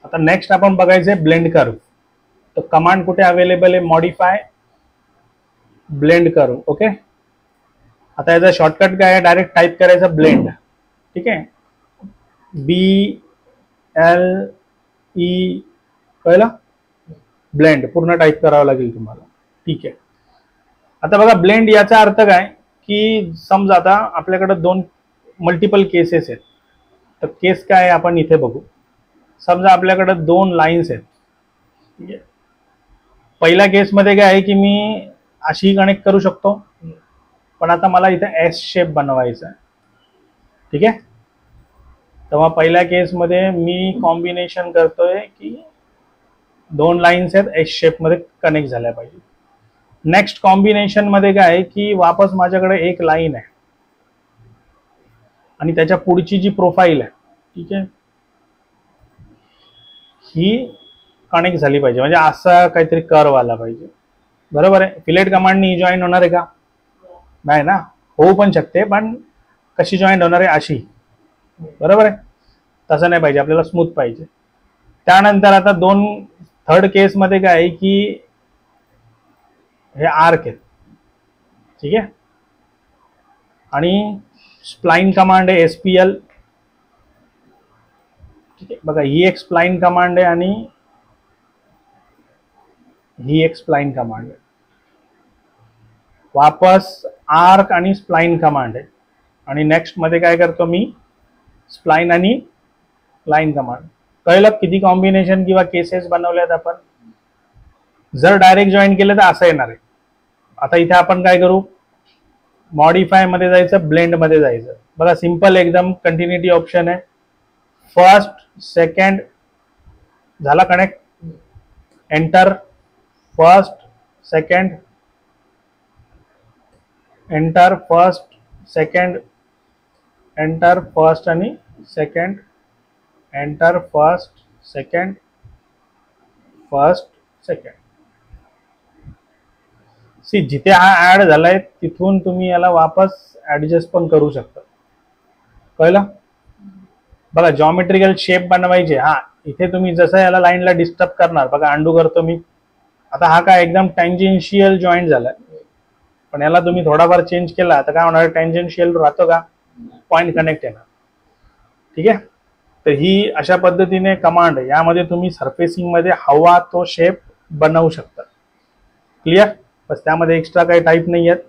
आता नेक्स्ट आपण बघायचे ब्लेंड कर्व. तर कमांड कुठे अवेलेबल आहे, मॉडिफाय ब्लेंड कर्व. ओके, आता याचा शॉर्टकट काय आहे, डायरेक्ट टाईप करायचं ब्लेंड. ठीक आहे, BLE, कळलं, ब्लेंड पूर्ण टाईप करावं लागेल तुम्हाला. ठीक आहे, आता बघा ब्लेंड याचा अर्थ काय की समजा आता आपल्याकडे दोन मल्टिपल केसेस आहेत. तर केस काय आहे आपण इथे बघू. समजा आपल्याकडे दोन लाईन्स आहेत. ठीक आहे, पहिल्या केसमध्ये काय आहे की मी अशी कनेक्ट करू शकतो, पण आता मला इथे एस शेप बनवायचा आहे. ठीक आहे, तेव्हा पहिल्या केसमध्ये मी कॉम्बिनेशन करतोय की दोन लाईन्स आहेत एस शेपमध्ये कनेक्ट झाल्या पाहिजे. नेक्स्ट कॉम्बिनेशन मध्ये काय आहे की वापस माझ्याकडे एक लाईन आहे आणि त्याच्या पुढची जी प्रोफाईल आहे, ठीक आहे, ही कनेक्ट झाली पाहिजे, म्हणजे असा काहीतरी कर्व आला पाहिजे. बरोबर आहे. फिलेट कमांडनी जॉईन होणार आहे का, नाही ना, होऊ पण शकते, पण कशी जॉईन होणार आहे अशी. बरोबर आहे, तसं नाही पाहिजे, आपल्याला स्मूथ पाहिजे. त्यानंतर आता दोन थर्ड केस मध्ये काय आहे की हे आर्क आहेत. ठीक आहे, आणि स्प्लाइन कमांड आहे SPL. ठीक आहे, बघा ही एक स्प्लाइन कमांड आहे आणि ही एक स्प्लाइन कमांड आहे. वापस आर्क आणि स्प्लाइन कमांड आहे, आणि नेक्स्ट मध्ये काय करतो मी, स्प्लाइन आणि लाईन कमांड. कळलं किती कॉम्बिनेशन किंवा केसेस बनवल्यात आपण. जर डायरेक्ट जॉईन केलं तर असं येणार आहे. आता इथे आपण काय करू, मॉडिफाय मध्ये जायचं, ब्लेंड मध्ये जायचं. बघा सिंपल एकदम, कंटिन्युटी ऑप्शन आहे. फर्स्ट सेकंड झाला connect, enter first second, enter first second, enter first आणि second, enter first second, first second. See जिथे हा ऍड झालाय तिथून तुम्ही याला वापस ऍडजस्ट पण करू शकता. कळलं. बघा जॉमेट्रिकल शेप बनवायचे. हा इथे तुम्ही जसं याला लाईनला डिस्टर्ब करणार, बघा अंडू करतो मी. आता हा काय एकदम टँजेन्शियल जॉईंट झालाय, पण याला तुम्ही थोडाफार चेंज केला तर काय होणार, टँजेन्शियल राहतो का, पॉइंट कनेक्ट येणार. ठीक आहे, तर ही अशा पद्धतीने कमांड, यामध्ये तुम्ही सरफेसिंग मध्ये हवा तो शेप बनवू शकता. क्लिअर. बस त्यामध्ये एक्स्ट्रा काही टाईप नाही आहेत.